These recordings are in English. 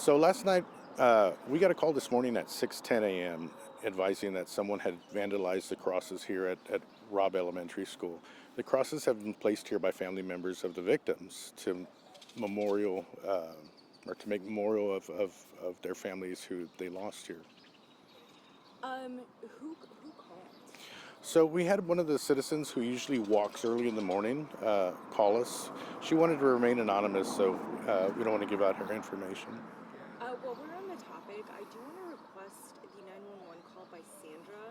So last night, we got a call this morning at 6:10 a.m. advising that someone had vandalized the crosses here at Robb Elementary School. The crosses have been placed here by family members of the victims to memorial or to make memorial of their families who they lost here. Who called? So we had one of the citizens who usually walks early in the morning call us. She wanted to remain anonymous, so we don't want to give out her information. While we're on the topic, I do want to request the 911 call by Sandra.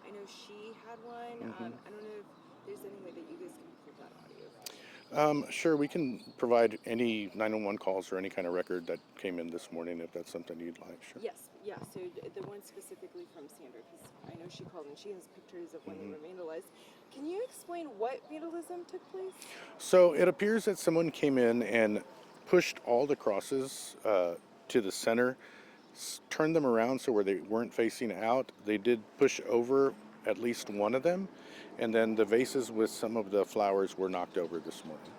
I know she had one. I don't know if there's any way that you guys can pull that audio. Sure, we can provide any 911 calls or any kind of record that came in this morning if that's something you'd like. Sure. Yes, yeah. So the one specifically from Sandra, because I know she called and she has pictures of when they were vandalized. Can you explain what vandalism took place? So it appears that someone came in and pushed all the crosses to the center, turned them around so where they weren't facing out. They did push over at least one of them, and then the vases with some of the flowers were knocked over this morning.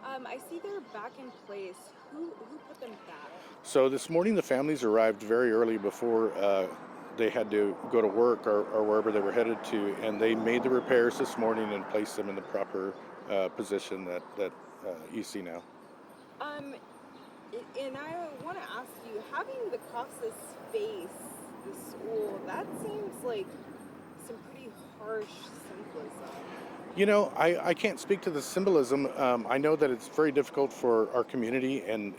I see they're back in place. Who put them back? So this morning the families arrived very early before they had to go to work or wherever they were headed to, and they made the repairs this morning and placed them in the proper position that you see now. And I want to ask you, having the crosses face the school, that seems like some pretty harsh symbolism. You know, I can't speak to the symbolism. I know that it's very difficult for our community, and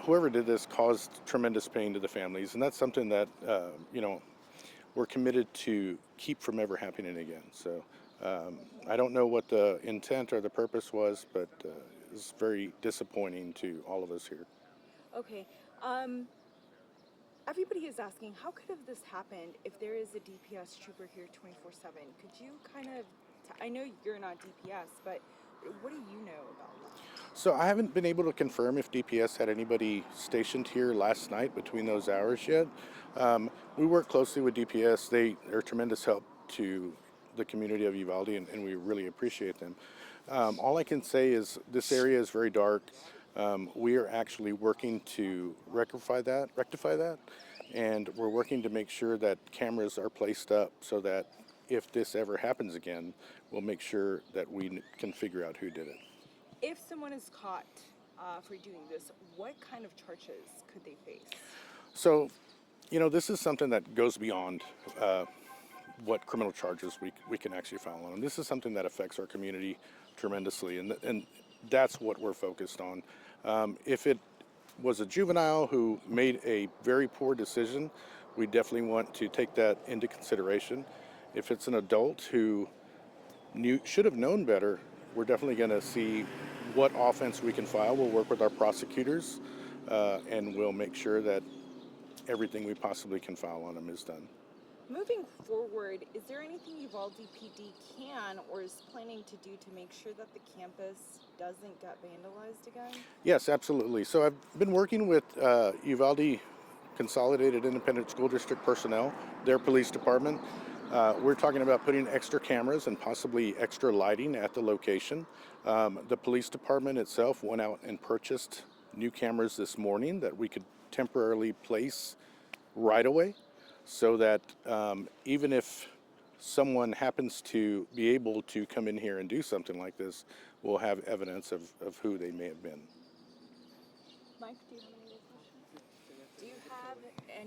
whoever did this caused tremendous pain to the families, and that's something that we're committed to keep from ever happening again. So I don't know what the intent or the purpose was, but it's very disappointing to all of us here. Okay. Everybody is asking, how could have this happened if there is a DPS trooper here 24/7? Could you kind of, I know you're not DPS, but what do you know about that? So I haven't been able to confirm if DPS had anybody stationed here last night between those hours yet. We work closely with DPS. They are a tremendous help to the community of Uvalde, and we really appreciate them. All I can say is this area is very dark. We are actually working to rectify that, and we're working to make sure that cameras are placed up so that if this ever happens again, we'll make sure that we can figure out who did it. If someone is caught for doing this, what kind of charges could they face? So, this is something that goes beyond what criminal charges we can actually file on them. This is something that affects our community tremendously, and that's what we're focused on. If it was a juvenile who made a very poor decision, we definitely want to take that into consideration. If it's an adult who should have known better, we're definitely going to see what offense we can file. We'll work with our prosecutors, and we'll make sure that everything we possibly can file on them is done. Moving forward, is there anything Uvalde PD can or is planning to do to make sure that the campus doesn't get vandalized again? Yes, absolutely. So I've been working with Uvalde Consolidated Independent School District personnel, their police department. We're talking about putting extra cameras and possibly extra lighting at the location. The police department itself went out and purchased new cameras this morning that we could temporarily place right away, so that even if someone happens to be able to come in here and do something like this, we'll have evidence of who they may have been. Mike, do you have any other questions? Do you have any